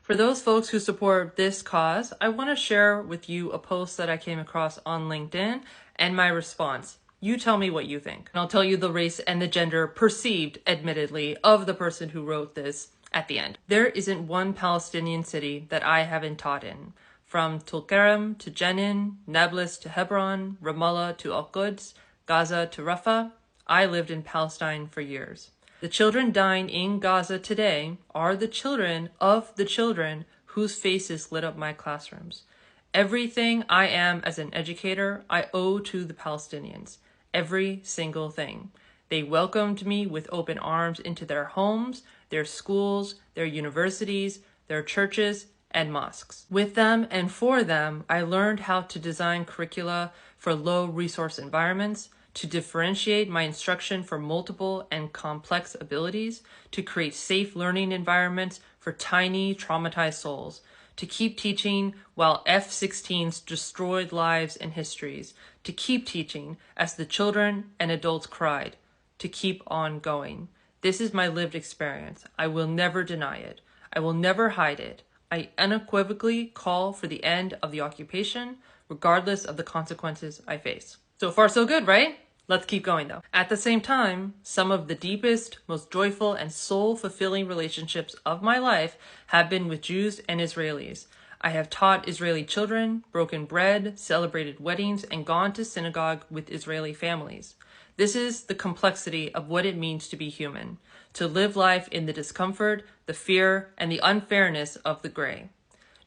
For those folks who support this cause, I want to share with you a post that I came across on LinkedIn and my response. You tell me what you think. And I'll tell you the race and the gender perceived, admittedly, of the person who wrote this at the end. There isn't one Palestinian city that I haven't taught in. From Tulkarem to Jenin, Nablus to Hebron, Ramallah to Al-Quds, Gaza to Rafah, I lived in Palestine for years. The children dying in Gaza today are the children of the children whose faces lit up my classrooms. Everything I am as an educator, I owe to the Palestinians. Every single thing. They welcomed me with open arms into their homes, their schools, their universities, their churches, and mosques. With them and for them, I learned how to design curricula for low-resource environments, to differentiate my instruction for multiple and complex abilities, to create safe learning environments for tiny, traumatized souls, to keep teaching while F-16s destroyed lives and histories, to keep teaching as the children and adults cried, to keep on going. This is my lived experience. I will never deny it. I will never hide it. I unequivocally call for the end of the occupation, regardless of the consequences I face. So far, so good, right? Let's keep going though. At the same time, some of the deepest, most joyful, and soul-fulfilling relationships of my life have been with Jews and Israelis. I have taught Israeli children, broken bread, celebrated weddings, and gone to synagogue with Israeli families. This is the complexity of what it means to be human, to live life in the discomfort, the fear, and the unfairness of the gray.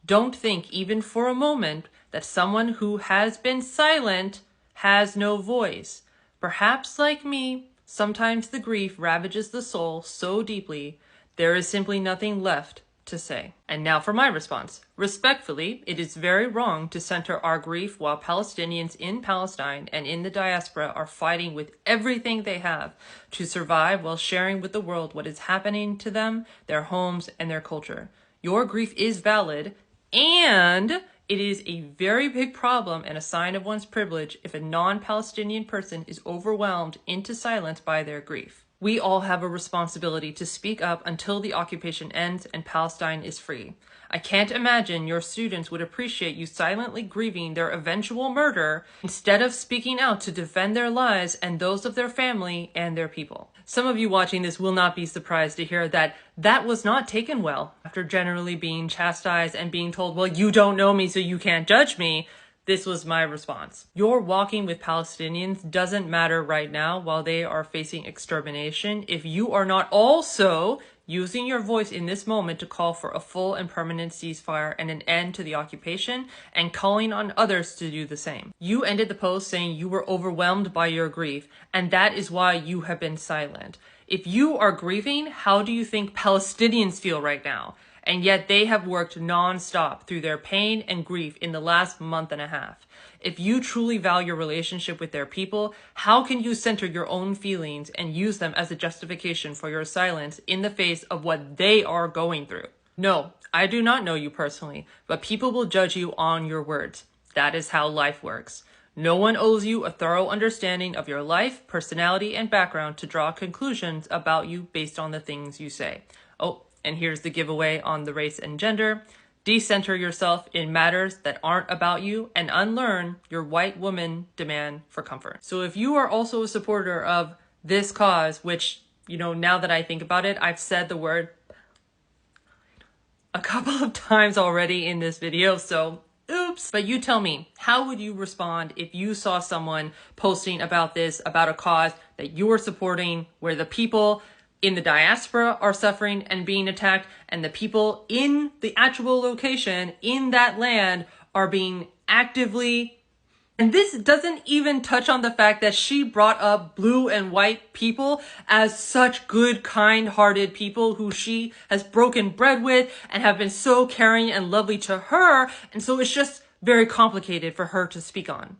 Don't think even for a moment that someone who has been silent has no voice. Perhaps like me, sometimes the grief ravages the soul so deeply, there is simply nothing left to say. And now for my response. Respectfully, it is very wrong to center our grief while Palestinians in Palestine and in the diaspora are fighting with everything they have to survive while sharing with the world what is happening to them, their homes, and their culture. Your grief is valid, and it is a very big problem and a sign of one's privilege if a non-Palestinian person is overwhelmed into silence by their grief. We all have a responsibility to speak up until the occupation ends and Palestine is free. I can't imagine your students would appreciate you silently grieving their eventual murder instead of speaking out to defend their lives and those of their family and their people. Some of you watching this will not be surprised to hear that that was not taken well. After generally being chastised and being told, well, you don't know me, so you can't judge me, this was my response. Your walking with Palestinians doesn't matter right now while they are facing extermination if you are not also using your voice in this moment to call for a full and permanent ceasefire and an end to the occupation and calling on others to do the same. You ended the post saying you were overwhelmed by your grief, and that is why you have been silent. If you are grieving, how do you think Palestinians feel right now? And yet they have worked non-stop through their pain and grief in the last month and a half. If you truly value your relationship with their people, how can you center your own feelings and use them as a justification for your silence in the face of what they are going through? No, I do not know you personally, but people will judge you on your words. That is how life works. No one owes you a thorough understanding of your life, personality, and background to draw conclusions about you based on the things you say. Oh, and here's the giveaway on the race and gender. Decenter yourself in matters that aren't about you and unlearn your white woman demand for comfort. So if you are also a supporter of this cause, which, now that I think about it, I've said the word a couple of times already in this video, so oops. But you tell me, how would you respond if you saw someone posting about this, about a cause that you are supporting, where the people in the diaspora are suffering and being attacked, and the people in the actual location in that land are being actively... And this doesn't even touch on the fact that she brought up blue and white people as such good, kind-hearted people who she has broken bread with and have been so caring and lovely to her. And so it's just very complicated for her to speak on.